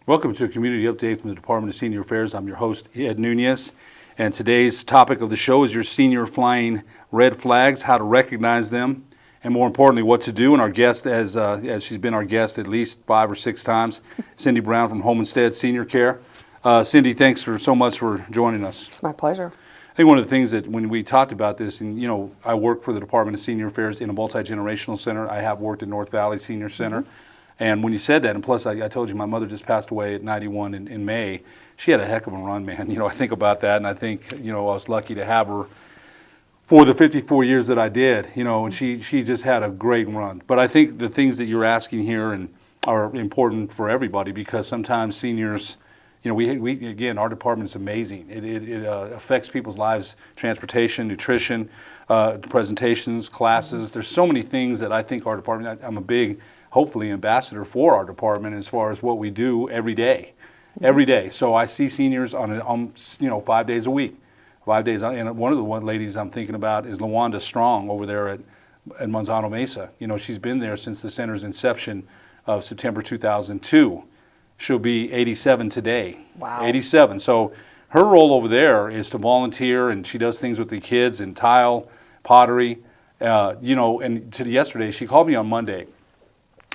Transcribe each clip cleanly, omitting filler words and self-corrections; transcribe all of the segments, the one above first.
Welcome to a community update from the Department of Senior Affairs. I'm your host, Ed Nunez, and today's topic of the show is your senior flying red flags, how to recognize them, and more importantly, what to do. And our guest, as she's been our guest at least 5 or 6 times, Cindy Brown from Home Instead Senior Care. Cindy, thanks so much for joining us. It's my pleasure. I think one of the things that when we talked about this, and you know, I work for the Department of Senior Affairs in a multi-generational center. I have worked at North Valley Senior Center. Mm-hmm. And when you said that, and plus I told you my mother just passed away at 91 in May. She had a heck of a run, man. You know, I think about that, and I think, you know, I was lucky to have her for the 54 years that I did, you know, and she just had a great run. But I think the things that you're asking here and are important for everybody, because sometimes seniors, you know, we again, our department is amazing. It affects people's lives, transportation, nutrition, presentations, classes. There's so many things that I think our department, I'm a big, hopefully, ambassador for our department as far as what we do every day. Every day. So I see seniors on 5 days a week. 5 days. And one of the ladies I'm thinking about is LaWanda Strong over there at Manzano Mesa. You know, she's been there since the center's inception of September 2002. She'll be 87 today. Wow. 87. So her role over there is to volunteer, and she does things with the kids and tile, pottery. You know, and yesterday she called me on Monday.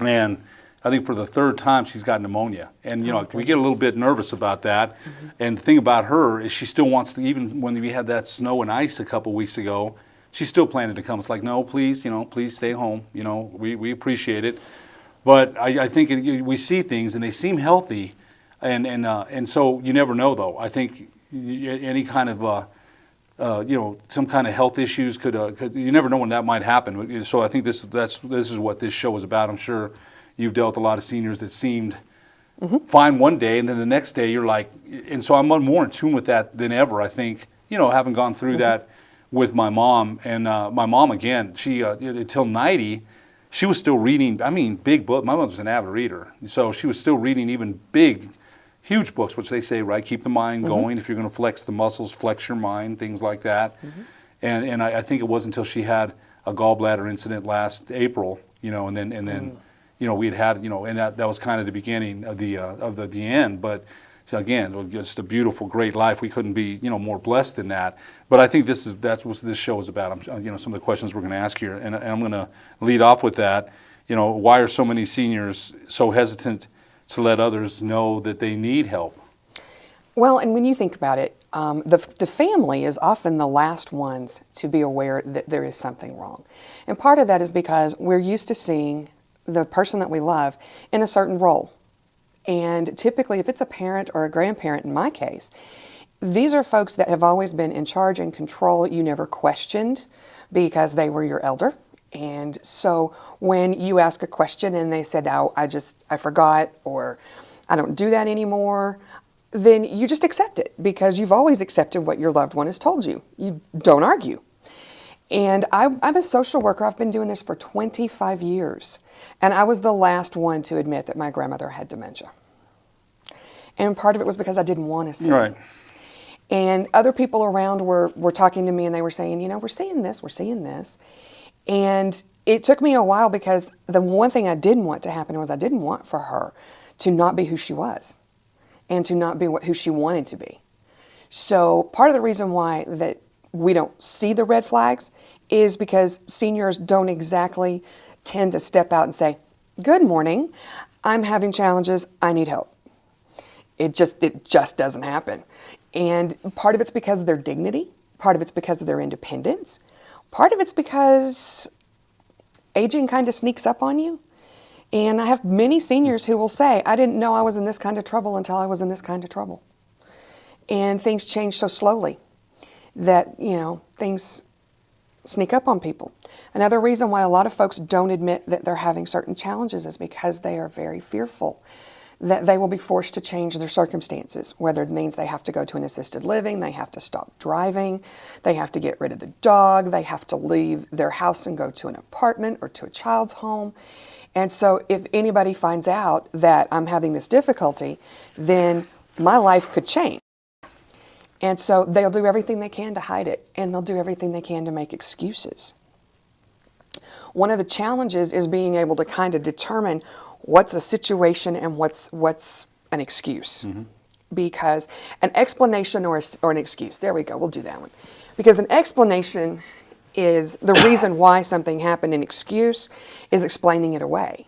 And I think for the 3rd time she's got pneumonia. And, you know, we get a little bit nervous about that. Mm-hmm. And the thing about her is she still wants to, even when we had that snow and ice a couple weeks ago, she's still planning to come. It's like, no, please, you know, please stay home. You know, we appreciate it. But I think we see things and they seem healthy. And so you never know, though. I think any kind of, you know, some kind of health issues could you never know when that might happen. So I think this is what this show is about. I'm sure you've dealt with a lot of seniors that seemed fine one day, and then the next day you're like, and so I'm more in tune with that than ever. I think, you know, having gone through that with my mom, and my mom again, she until 90, she was still reading. I mean, big book. My mother's an avid reader, so she was still reading even big, huge books, which they say, right, keep the mind going. If you're going to flex the muscles, flex your mind, things like that. And I think it wasn't until she had a gallbladder incident last April, you know, and then you know, we had, you know, and that was kind of the beginning of the end. But so again, just a beautiful, great life. We couldn't be, you know, more blessed than that. But I think that's what this show is about. You know, some of the questions we're going to ask here, and I'm going to lead off with that. You know, why are so many seniors so hesitant to let others know that they need help? Well, and when you think about it, the family is often the last ones to be aware that there is something wrong. And part of that is because we're used to seeing the person that we love in a certain role. And typically, if it's a parent or a grandparent, in my case, these are folks that have always been in charge and control. You never questioned because they were your elder. And so when you ask a question and they said, oh, I forgot, or I don't do that anymore, then you just accept it because you've always accepted what your loved one has told you. You don't argue. And I'm a social worker. I've been doing this for 25 years. And I was the last one to admit that my grandmother had dementia. And part of it was because I didn't want to see it. And other people around were talking to me and they were saying, you know, we're seeing this. And it took me a while because the one thing I didn't want to happen was I didn't want for her to not be who she was and to not be who she wanted to be. So part of the reason why that we don't see the red flags is because seniors don't exactly tend to step out and say, good morning, I'm having challenges, I need help. It just doesn't happen. And part of it's because of their dignity, part of it's because of their independence, part of it's because aging kind of sneaks up on you. And I have many seniors who will say, I didn't know I was in this kind of trouble until I was in this kind of trouble. And things change so slowly that, you know, things sneak up on people. Another reason why a lot of folks don't admit that they're having certain challenges is because they are very fearful that they will be forced to change their circumstances, whether it means they have to go to an assisted living, they have to stop driving, they have to get rid of the dog, they have to leave their house and go to an apartment or to a child's home. And so if anybody finds out that I'm having this difficulty, then my life could change. And so they'll do everything they can to hide it, and they'll do everything they can to make excuses. One of the challenges is being able to kind of determine what's a situation and what's an excuse. Because an explanation or an excuse, there we go, we'll do that one. Because an explanation is the reason why something happened. An excuse is explaining it away.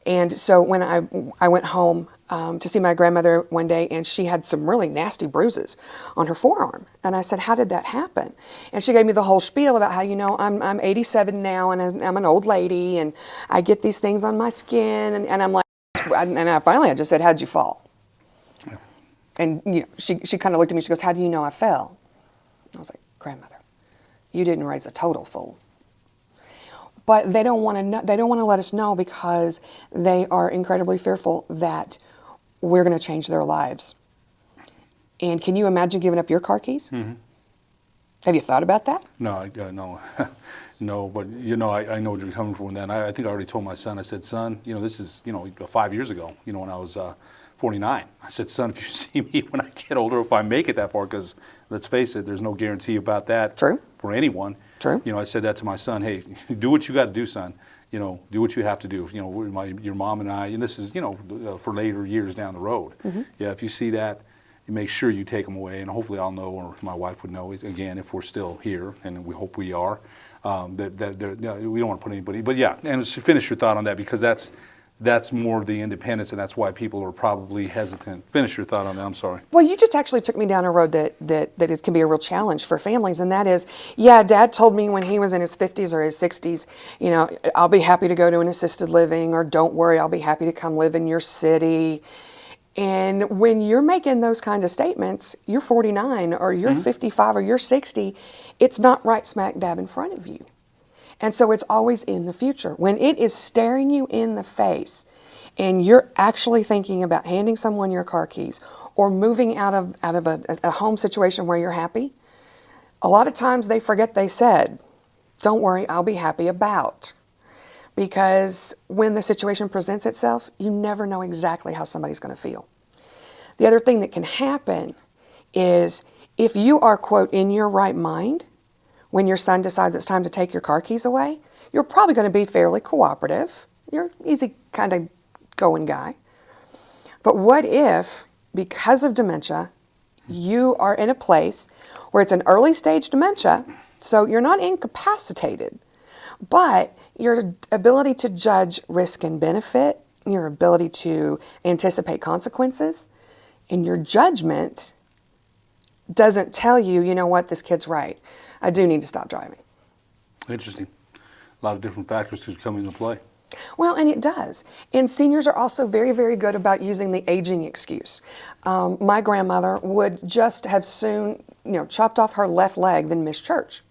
And so when I went home to see my grandmother one day, and she had some really nasty bruises on her forearm. And I said, how did that happen? And she gave me the whole spiel about how, I'm 87 now, and I'm an old lady, and I get these things on my skin. And I'm like, finally I just said, how'd you fall? And she kind of looked at me, she goes, how do you know I fell? I was like, grandmother, you didn't raise a total fool. But they don't want to know, they don't want to let us know because they are incredibly fearful that we're going to change their lives. And can you imagine giving up your car keys? Have you thought about that? No, no. No, but I know what you're coming from with that. And I think I already told my son, I said, son, this is, 5 years ago, when I was 49. I said, son, if you see me when I get older, if I make it that far, because let's face it, there's no guarantee about that. True. For anyone. True. I said that to my son, hey, do what you got to do, son. Do what you have to do. Your mom and I, and this is, for later years down the road. Yeah, if you see that, you make sure you take them away, and hopefully I'll know, or my wife would know, again, if we're still here, and we hope we are, that we don't want to put anybody, but yeah, and to finish your thought on that, because that's more the independence, and that's why people are probably hesitant. Finish your thought on that, I'm sorry. Well, you just actually took me down a road that it can be a real challenge for families, and that is, yeah, Dad told me when he was in his 50s or his 60s, I'll be happy to go to an assisted living, or don't worry, I'll be happy to come live in your city. And when you're making those kind of statements, you're 49 or you're 55 or you're 60, it's not right smack dab in front of you. And so it's always in the future. When it is staring you in the face and you're actually thinking about handing someone your car keys or moving out of a home situation where you're happy, a lot of times they forget they said, don't worry, I'll be happy about. Because when the situation presents itself, you never know exactly how somebody's going to feel. The other thing that can happen is if you are, quote, in your right mind, when your son decides it's time to take your car keys away, you're probably going to be fairly cooperative. You're an easy kind of going guy. But what if, because of dementia, you are in a place where it's an early stage dementia, so you're not incapacitated, but your ability to judge risk and benefit, your ability to anticipate consequences, and your judgment doesn't tell you, you know what, this kid's right. I do need to stop driving. Interesting. A lot of different factors could come into play. Well, and it does. And seniors are also very, very good about using the aging excuse. My grandmother would just have soon, chopped off her left leg, then missed church.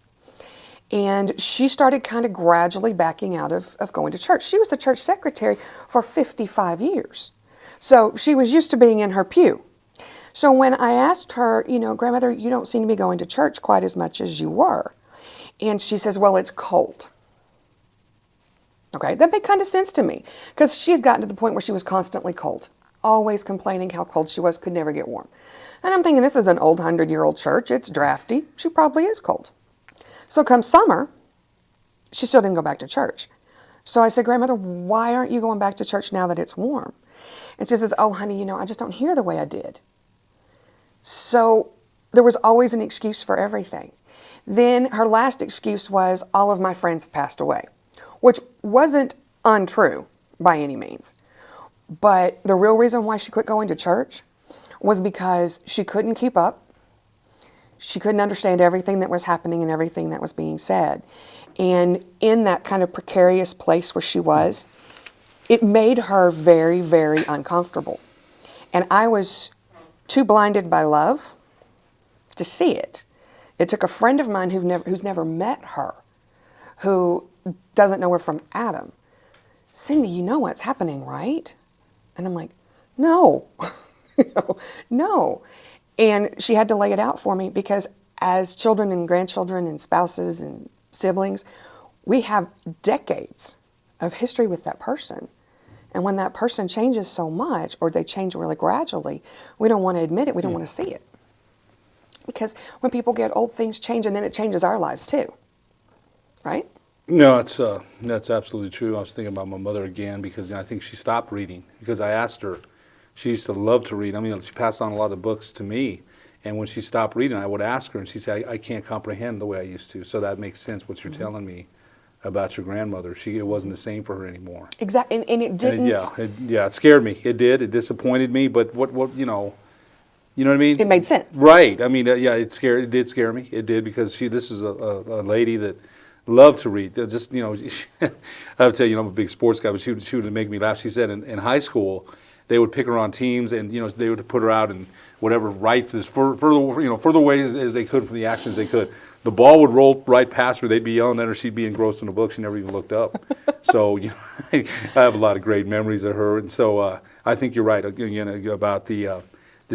And she started kind of gradually backing out of going to church. She was the church secretary for 55 years. So she was used to being in her pew. So when I asked her, grandmother, you don't seem to be going to church quite as much as you were. And she says, well, it's cold. Okay, that made kind of sense to me because she had gotten to the point where she was constantly cold, always complaining how cold she was, could never get warm. And I'm thinking, this is an old 100-year-old church. It's drafty. She probably is cold. So come summer, she still didn't go back to church. So I said, grandmother, why aren't you going back to church now that it's warm? And she says, oh, honey, I just don't hear the way I did. So there was always an excuse for everything. Then her last excuse was, all of my friends have passed away, which wasn't untrue by any means. But the real reason why she quit going to church was because she couldn't keep up. She couldn't understand everything that was happening and everything that was being said. And in that kind of precarious place where she was, it made her very, very uncomfortable. And I was too blinded by love to see it. It took a friend of mine who's never met her, who doesn't know her from Adam. Cindy, you know what's happening, right? And I'm like, no, no. And she had to lay it out for me because as children and grandchildren and spouses and siblings, we have decades of history with that person. And when that person changes so much, or they change really gradually, we don't want to admit it, we don't want to see it. Because when people get old, things change, and then it changes our lives too, right? No, that's absolutely true. I was thinking about my mother again because I think she stopped reading because I asked her, She used to love to read. I mean, she passed on a lot of books to me. And when she stopped reading, I would ask her, and she'd say, I can't comprehend the way I used to. So that makes sense what you're telling me about your grandmother. It wasn't the same for her anymore. Exactly, and it didn't. It scared me. It did. It disappointed me. But what you know what I mean? It made sense. Right. I mean, it did scare me. It did, because this is a lady that loved to read. Just, I would tell you, I'm a big sports guy, but she would make me laugh. She said in high school, they would pick her on teams, and they would put her out and whatever, right as further away as they could from the action as they could. The ball would roll right past her. They'd be yelling at her. She'd be engrossed in the book. She never even looked up. So I have a lot of great memories of her. And so I think you're right again about the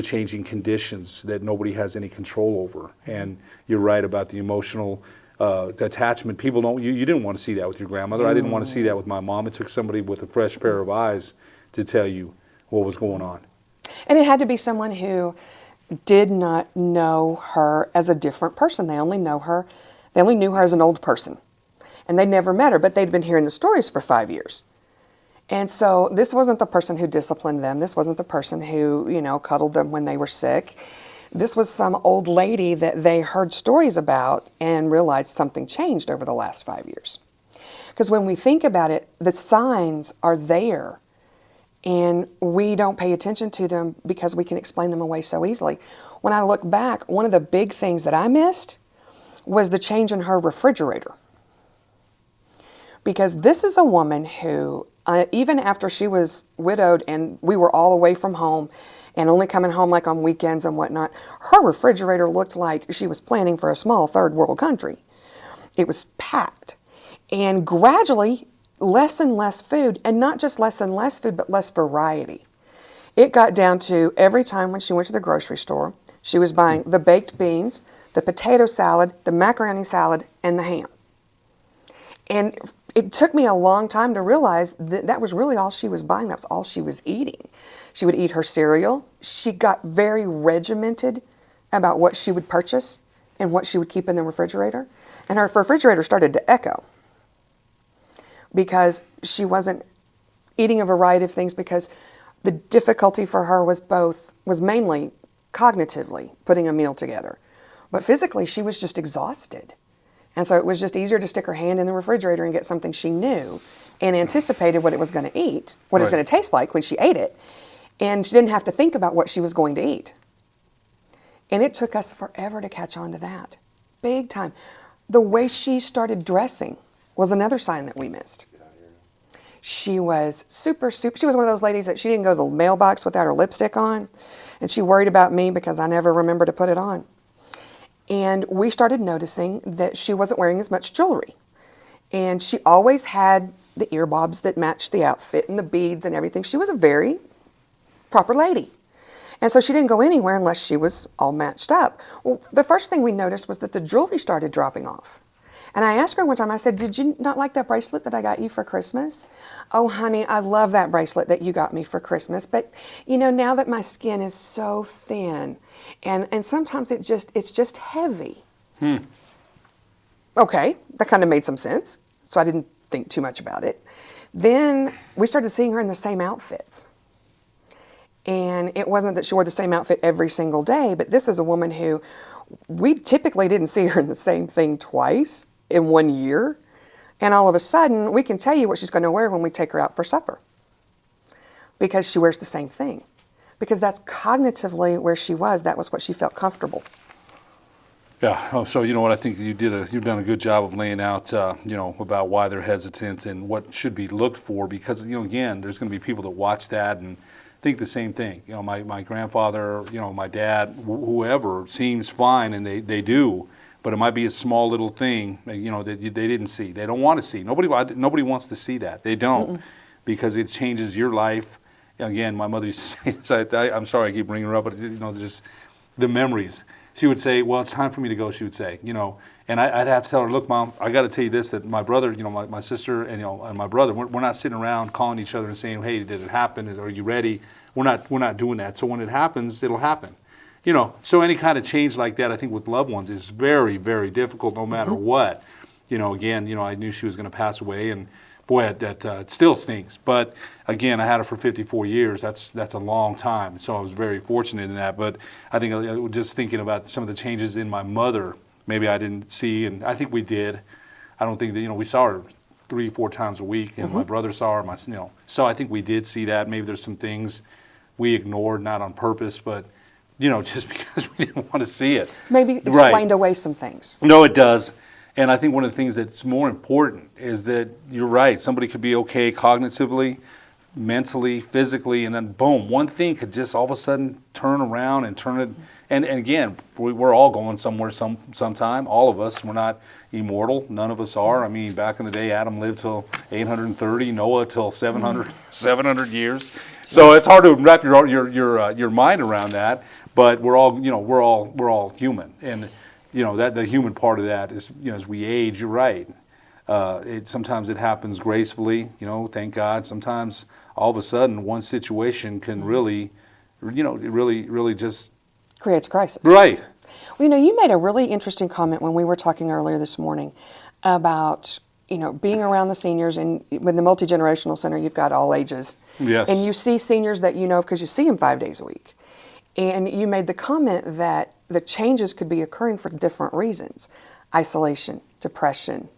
changing conditions that nobody has any control over. And you're right about the emotional attachment. People don't. You didn't want to see that with your grandmother. I didn't want to see that with my mom. It took somebody with a fresh pair of eyes to tell you what was going on. And it had to be someone who did not know her as a different person. They only knew her as an old person. And they'd never met her, but they'd been hearing the stories for 5 years. And so this wasn't the person who disciplined them. This wasn't the person who, cuddled them when they were sick. This was some old lady that they heard stories about and realized something changed over the last 5 years. Because when we think about it, the signs are there. And we don't pay attention to them because we can explain them away so easily. When I look back, one of the big things that I missed was the change in her refrigerator. Because this is a woman who, even after she was widowed and we were all away from home and only coming home like on weekends and whatnot, her refrigerator looked like she was planning for a small third world country. It was packed. And gradually, less and less food, and not just less and less food, but less variety. It got down to every time when she went to the grocery store, she was buying the baked beans, the potato salad, the macaroni salad, and the ham. And it took me a long time to realize that that was really all she was buying. That was all she was eating. She would eat her cereal. She got very regimented about what she would purchase and what she would keep in the refrigerator. And her refrigerator started to echo, because she wasn't eating a variety of things, because the difficulty for her was mainly cognitively putting a meal together. But physically, she was just exhausted. And so it was just easier to stick her hand in the refrigerator and get something she knew and anticipated what it was going to eat, what it was going to taste like when she ate it. And she didn't have to think about what she was going to eat. And it took us forever to catch on to that. Big time. The way she started dressing was another sign that we missed. She was she was one of those ladies that she didn't go to the mailbox without her lipstick on, and she worried about me because I never remembered to put it on. And we started noticing that she wasn't wearing as much jewelry. And she always had the earbobs that matched the outfit and the beads and everything. She was a very proper lady. And so she didn't go anywhere unless she was all matched up. Well, the first thing we noticed was that the jewelry started dropping off. And I asked her one time, I said, "Did you not like that bracelet that I got you for Christmas?" "Oh, honey, I love that bracelet that you got me for Christmas. But, now that my skin is so thin, and sometimes it's just heavy." Okay, that kind of made some sense. So I didn't think too much about it. Then we started seeing her in the same outfits. And it wasn't that she wore the same outfit every single day, but this is a woman who we typically didn't see her in the same thing twice in 1 year. And all of a sudden, we can tell you what she's going to wear when we take her out for supper, because she wears the same thing. Because that's cognitively where she was. That was what she felt comfortable. Yeah. Oh, so you know what? I think you've done a good job of laying out, about why they're hesitant and what should be looked for. Because again, there's going to be people that watch that and think the same thing. My grandfather, my dad, whoever seems fine, and they do. But it might be a small little thing, that they didn't see. They don't want to see. Nobody wants to see that. They don't, because it changes your life. Again, my mother used to say, I'm sorry I keep bringing her up, but just the memories. She would say, "Well, it's time for me to go," she would say, and I'd have to tell her, "Look, Mom, I got to tell you this, that my brother, my sister and my brother, we're not sitting around calling each other and saying, 'Hey, did it happen? Are you ready?' We're not doing that. So when it happens, it'll happen." So any kind of change like that, I think with loved ones is very, very difficult no matter what. Again, I knew she was going to pass away, boy, it still stinks. But again, I had it for 54 years. That's a long time. So I was very fortunate in that. But I think just thinking about some of the changes in my mother, maybe I didn't see, and I think we did. I don't think that, we saw her 3-4 times a week, and my brother saw her, so I think we did see that. Maybe there's some things we ignored, not on purpose, but, just because we didn't want to see it. Maybe explained away some things. No, it does. And I think one of the things that's more important is that you're right. Somebody could be okay cognitively, mentally, physically, and then boom, one thing could just all of a sudden turn around and turn it. And again, we're all going somewhere sometime. All of us. We're not immortal. None of us are. I mean, back in the day, Adam lived till 830, Noah till 700 years. So it's hard to wrap your mind around that. But we're all human, and that the human part of that is, as we age, you're right. Sometimes it happens gracefully, thank God. Sometimes all of a sudden one situation can really just creates crisis. Right. Well, you made a really interesting comment when we were talking earlier this morning about, being around the seniors, and with the multi-generational center, you've got all ages. Yes. And you see seniors that because you see them 5 days a week. And you made the comment that the changes could be occurring for different reasons: isolation, depression,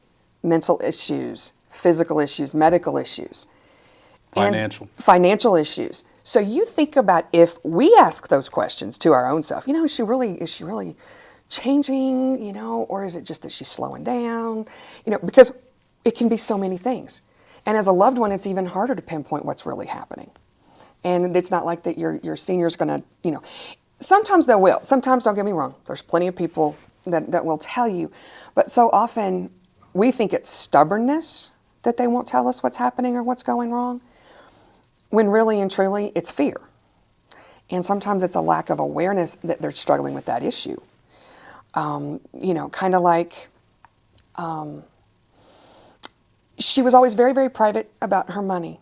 mental issues, physical issues, medical issues, financial issues. So you think about, if we ask those questions to our own self, is she really changing, or is it just that she's slowing down? Because it can be so many things. And as a loved one, it's even harder to pinpoint what's really happening. And it's not like that your senior's going to, sometimes they will. Sometimes, don't get me wrong, there's plenty of people that will tell you. But so often we think it's stubbornness that they won't tell us what's happening or what's going wrong, when really and truly it's fear. And sometimes it's a lack of awareness that they're struggling with that issue. Kind of like she was always very, very private about her money.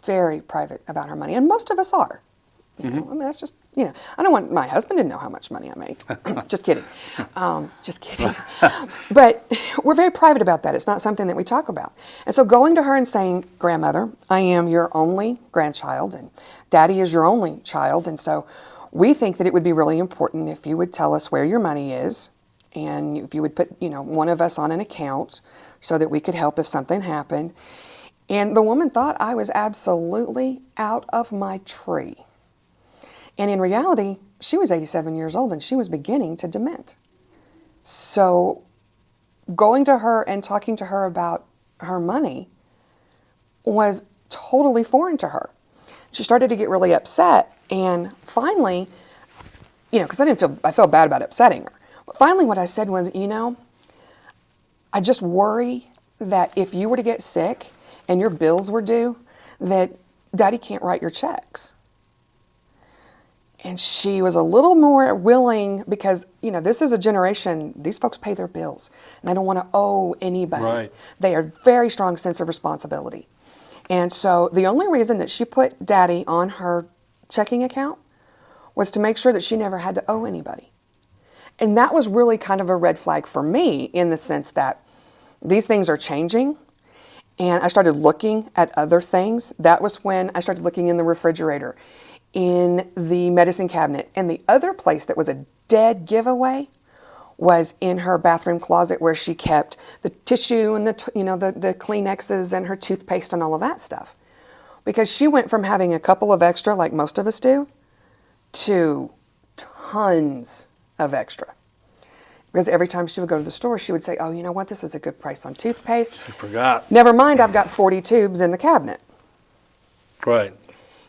Very private about her money. And most of us are. That's just, I don't want my husband to know how much money I make. Just kidding. Just kidding. But we're very private about that. It's not something that we talk about. And so going to her and saying, "Grandmother, I am your only grandchild, and Daddy is your only child. And so we think that it would be really important if you would tell us where your money is, and if you would put, one of us on an account so that we could help if something happened." And the woman thought I was absolutely out of my tree. And in reality, she was 87 years old and she was beginning to dement. So going to her and talking to her about her money was totally foreign to her. She started to get really upset, and finally, because I felt bad about upsetting her. But finally what I said was, I just worry that if you were to get sick and your bills were due, that Daddy can't write your checks. And she was a little more willing, because, this is a generation, these folks pay their bills, and they don't want to owe anybody. Right. They are very strong sense of responsibility. And so the only reason that she put Daddy on her checking account was to make sure that she never had to owe anybody. And that was really kind of a red flag for me, in the sense that these things are changing. And I started looking at other things. That was when I started looking in the refrigerator, in the medicine cabinet. And the other place that was a dead giveaway was in her bathroom closet, where she kept the tissue and the Kleenexes and her toothpaste and all of that stuff. Because she went from having a couple of extra, like most of us do, to tons of extra. Because every time she would go to the store, she would say, "Oh, you know what? This is a good price on toothpaste. She forgot. Never mind, I've got 40 tubes in the cabinet." Right.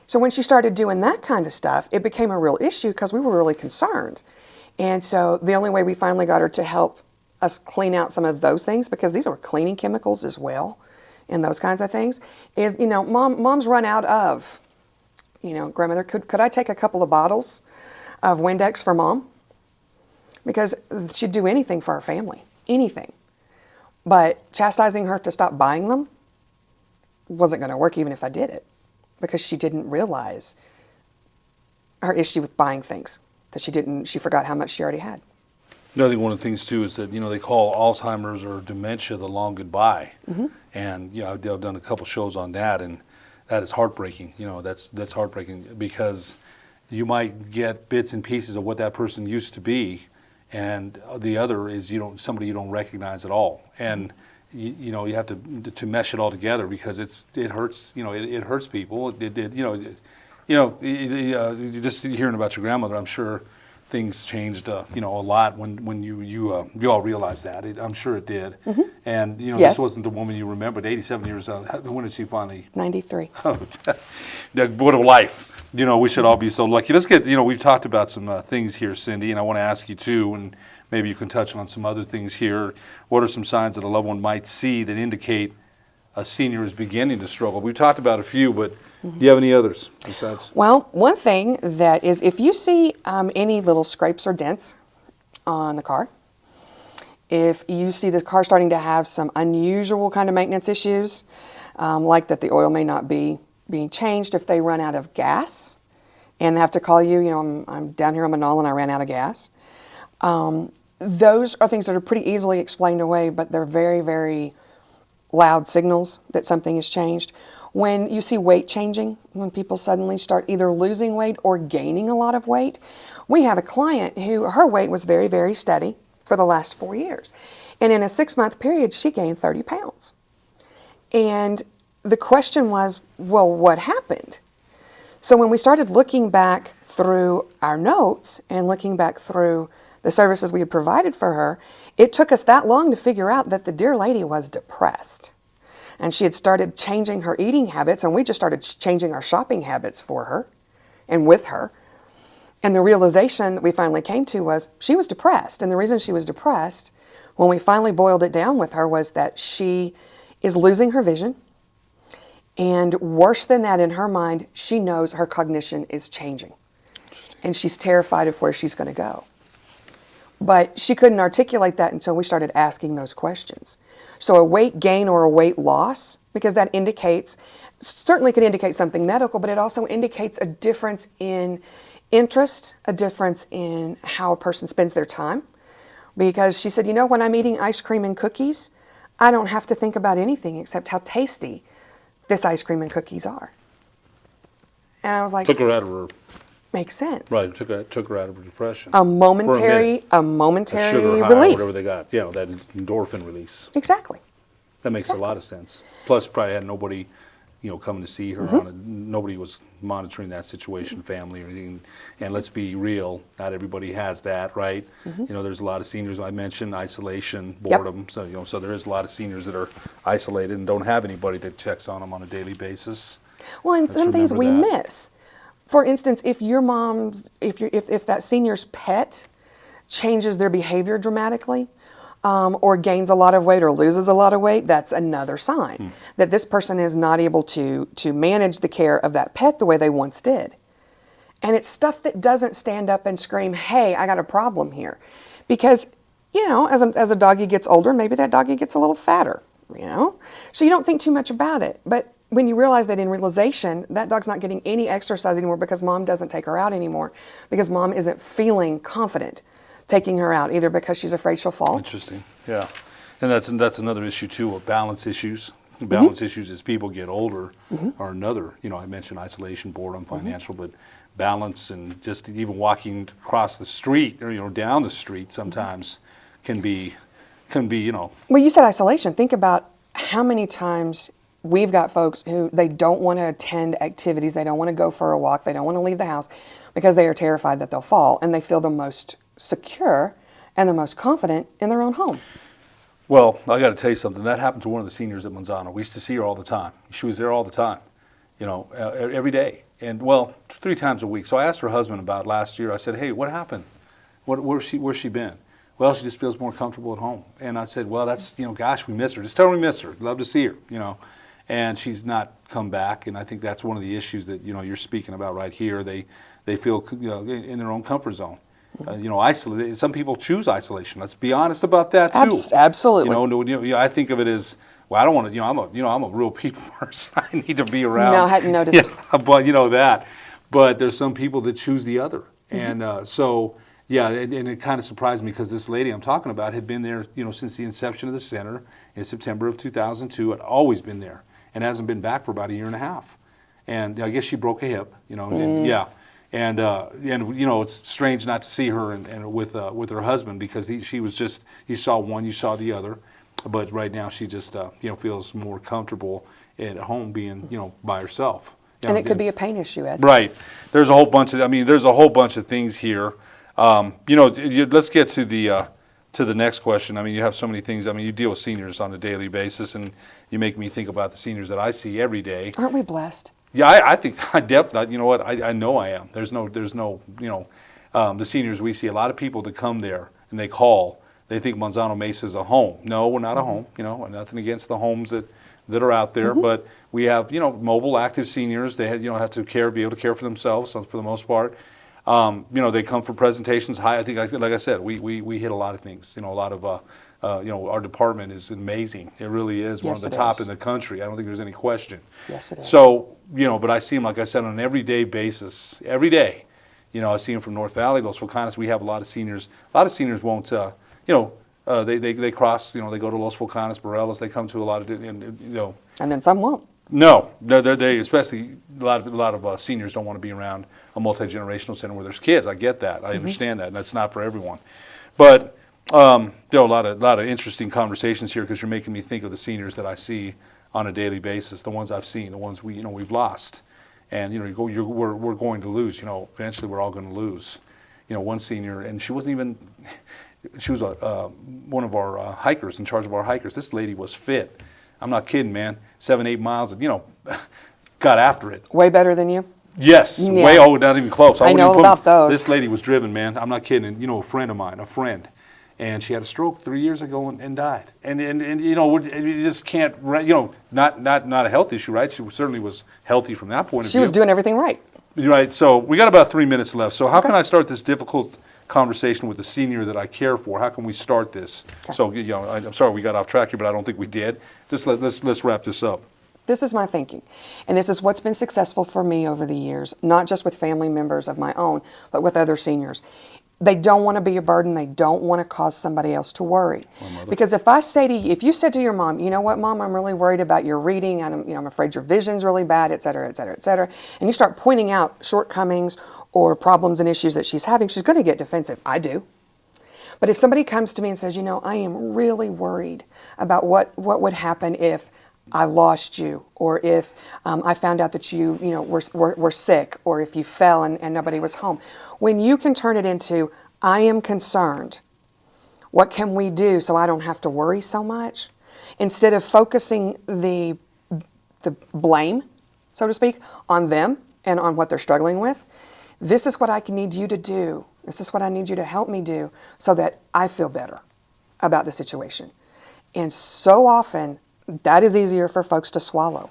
So when she started doing that kind of stuff, it became a real issue, because we were really concerned. And so the only way we finally got her to help us clean out some of those things, because these were cleaning chemicals as well, and those kinds of things, is, Mom's run out of, Grandmother, could I take a couple of bottles of Windex for Mom? Because she'd do anything for her family, anything. But chastising her to stop buying them wasn't going to work, even if I did it, because she didn't realize her issue with buying things, that she forgot how much she already had. I think one of the things too is that they call Alzheimer's or dementia the long goodbye, and I've done a couple shows on that, and that is heartbreaking. That's heartbreaking because you might get bits and pieces of what that person used to be, and the other is somebody you don't recognize at all, and you have to mesh it all together because it hurts. It hurts people. Just hearing about your grandmother, I'm sure things changed, a lot when you all realized that. I'm sure it did. And Yes. this wasn't the woman you remembered. 87 years old. When did she finally? 93. What a life. We should all be so lucky. Let's get. We've talked about some things here, Cindy, and I want to ask you too, and maybe you can touch on some other things here. What are some signs that a loved one might see that indicate a senior is beginning to struggle? We've talked about a few, but do you have any others besides? Well, one thing that is, if you see any little scrapes or dents on the car, if you see the car starting to have some unusual kind of maintenance issues, like that the oil may not be being changed, if they run out of gas and have to call you, I'm down here on Manal and I ran out of gas. Those are things that are pretty easily explained away, but they're very, very loud signals that something has changed. When you see weight changing, when people suddenly start either losing weight or gaining a lot of weight. We have a client who her weight was very, very steady for the last 4 years. And in a 6-month period, she gained 30 pounds. And the question was, well, what happened? So when we started looking back through our notes and looking back through the services we had provided for her, it took us that long to figure out that the dear lady was depressed. And she had started changing her eating habits, and we just started changing our shopping habits for her and with her. And the realization that we finally came to was she was depressed. And the reason she was depressed, when we finally boiled it down with her, was that she is losing her vision. And worse than that, in her mind, she knows her cognition is changing. And she's terrified of where she's going to go. But she couldn't articulate that until we started asking those questions. So a weight gain or a weight loss, because that certainly could indicate something medical, but it also indicates a difference in interest, a difference in how a person spends their time. Because she said, when I'm eating ice cream and cookies, I don't have to think about anything except how tasty this ice cream and cookies are. And I was like, Took her out of her. Makes sense. Right, took her out of her depression. A momentary a sugar high, relief. whatever they got. That endorphin release. Exactly. That makes a lot of sense. Plus, probably had nobody, coming to see her. Nobody was monitoring that situation, family or anything. And let's be real, not everybody has that, right? There's a lot of seniors. I mentioned isolation, boredom. So so there is a lot of seniors that are isolated and don't have anybody that checks on them on a daily basis. Well, and Let's some things we remember that. miss. For instance, if your if that senior's pet changes their behavior dramatically, or gains a lot of weight or loses a lot of weight, that's another sign that this person is not able to manage the care of that pet the way they once did. And it's stuff that doesn't stand up and scream, "Hey, I got a problem here," because as a doggy gets older, maybe that doggy gets a little fatter. So you don't think too much about it, but when you realize that in realization, that dog's not getting any exercise anymore because mom doesn't take her out anymore, because mom isn't feeling confident taking her out, either because she's afraid she'll fall. Interesting, yeah. And that's another issue too, of balance issues. Balance issues as people get older are another, I mentioned isolation, boredom, financial, but balance and just even walking across the street or, down the street sometimes can be. Well, you said isolation. Think about how many times we've got folks who they don't want to attend activities, they don't want to go for a walk, they don't want to leave the house because they are terrified that they'll fall, and they feel the most secure and the most confident in their own home. Well, I got to tell you something. That happened to one of the seniors at Manzano. We used to see her all the time. She was there all the time, every day, and 3 times a week. So I asked her husband about last year. I said, "Hey, what happened? Where's she been?" "Well, she just feels more comfortable at home." And I said, "Well, that's gosh, we miss her. Just tell her we miss her. Love to see her, And she's not come back, and I think that's one of the issues that you're speaking about right here. They feel in their own comfort zone. Isolated. Some people choose isolation. Let's be honest about that too. Absolutely. I think of it as, well, I don't want to. I'm a real people person. I need to be around. No, I hadn't noticed. Yeah, but that. But there's some people that choose the other, and so Yeah, and it kind of surprised me because this lady I'm talking about had been there, since the inception of the center in September of 2002. Had always been there and hasn't been back for about a year and a half. And I guess she broke a hip, and, yeah. And it's strange not to see her and with her husband because she was just, you saw one, you saw the other. But right now she just, feels more comfortable at home being, by herself. And it could be a pain issue, Ed. Right. There's a whole bunch of things here. Let's get to the next question. I mean, you have so many things. I mean, you deal with seniors on a daily basis, and you make me think about the seniors that I see every day. Aren't we blessed? Yeah, I think I definitely. You know what? I know I am. There's no. The seniors we see, a lot of people that come there and they call. They think Manzano Mesa is a home. No, we're not a home. Nothing against the homes that are out there, but we have mobile, active seniors. They have to be able to care for themselves for the most part. They come for presentations. I think, like I said, we hit a lot of things. A lot of our department is amazing. It really is one of the top in the country. I don't think there's any question. Yes, it is. So but I see them, like I said, on an everyday basis. Every day, I see them from North Valley, Los Volcanes. We have a lot of seniors. A lot of seniors won't. They cross. They go to Los Volcanes, Morelos. They come to a lot of And then some won't. No, they especially a lot of seniors don't want to be around a multi-generational center where there's kids. I get that. I understand that, and that's not for everyone. But there are a lot of interesting conversations here because you're making me think of the seniors that I see on a daily basis, the ones I've seen, the ones we've lost, and we're going to lose. Eventually we're all going to lose. One senior, and she wasn't even. She was one of our hikers, in charge of our hikers. This lady was fit. I'm not kidding, man. 7-8 miles, got after it. Way better than you? Yes, Yeah. not even close. I know about those. This lady was driven, man. I'm not kidding. And, a friend of mine, and she had a stroke 3 years ago and died. And you just can't, not a health issue, right? She certainly was healthy from that point of view. She was doing everything right. Right. So we got about 3 minutes left. So how can I start this difficult conversation with the senior that I care for? How can we start this? Okay. So I'm sorry we got off track here, but I don't think we did. Just let's wrap this up. This is my thinking, and this is what's been successful for me over the years, not just with family members of my own, but with other seniors. They don't want to be a burden. They don't want to cause somebody else to worry. Because if you said to your mom, you know what, Mom, I'm really worried about your reading, and I'm afraid your vision's really bad, et cetera, et cetera, et cetera, and you start pointing out shortcomings or problems and issues that she's having, she's going to get defensive. I do. But if somebody comes to me and says, I am really worried about what would happen if I lost you, or if I found out that you were sick, or if you fell and nobody was home. When you can turn it into, I am concerned, what can we do so I don't have to worry so much? Instead of focusing the blame, so to speak, on them and on what they're struggling with, this is what I need you to do. This is what I need you to help me do so that I feel better about the situation. And so often, that is easier for folks to swallow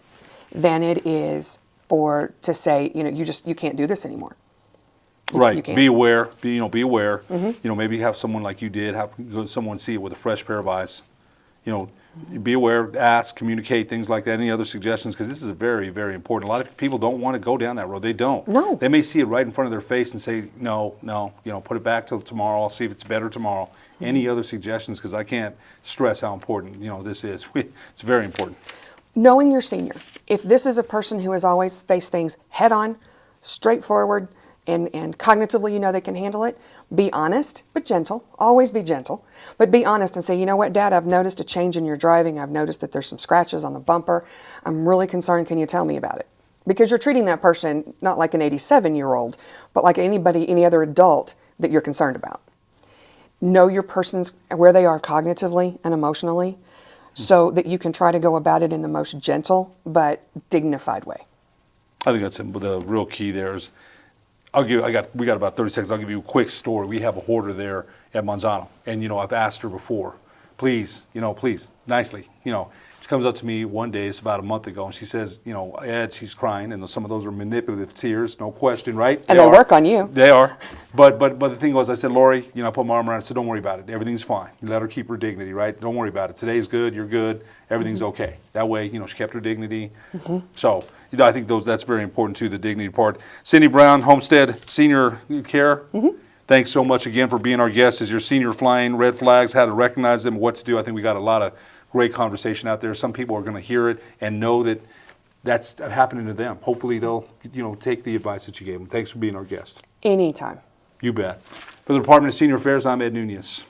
than it is to say, you can't do this anymore. Right. Be aware. Be aware. Mm-hmm. Maybe have someone like you did, have someone see it with a fresh pair of eyes. Be aware, ask, communicate, things like that. Any other suggestions? Because this is very, very important. A lot of people don't want to go down that road. They don't. No. They may see it right in front of their face and say, no, put it back till tomorrow. I'll see if it's better tomorrow. Mm-hmm. Any other suggestions? Because I can't stress how important, this is. It's very important. Knowing your senior. If this is a person who has always faced things head on, straightforward, and cognitively they can handle it, be honest but gentle. Always be gentle, but be honest and say, you know what, Dad, I've noticed a change in your driving. I've noticed that there's some scratches on the bumper. I'm really concerned. Can you tell me about it? Because you're treating that person not like an 87-year-old, but like any other adult that you're concerned about. Know your person's where they are cognitively and emotionally, so that you can try to go about it in the most gentle but dignified way. I think that's the real key there is. We got about 30 seconds. I'll give you a quick story. We have a hoarder there at Manzano, and I've asked her before, please, nicely, She comes up to me one day, it's about a month ago, and she says, Ed, she's crying, and some of those are manipulative tears, no question, right? And they work on you. They are. But the thing was, I said, Lori, I put my arm around her, I said, don't worry about it. Everything's fine. You let her keep her dignity, right? Don't worry about it. Today's good, you're good, everything's okay. That way, she kept her dignity. Mm-hmm. So, I think that's very important too, the dignity part. Cindy Brown, Homestead Senior Care. Mm-hmm. Thanks so much again for being our guest as your senior flying red flags, how to recognize them, what to do. I think we got a lot of great conversation out there. Some people are going to hear it and know that that's happening to them. Hopefully they'll, take the advice that you gave them. Thanks for being our guest. Anytime. You bet. For the Department of Senior Affairs, I'm Ed Nunez.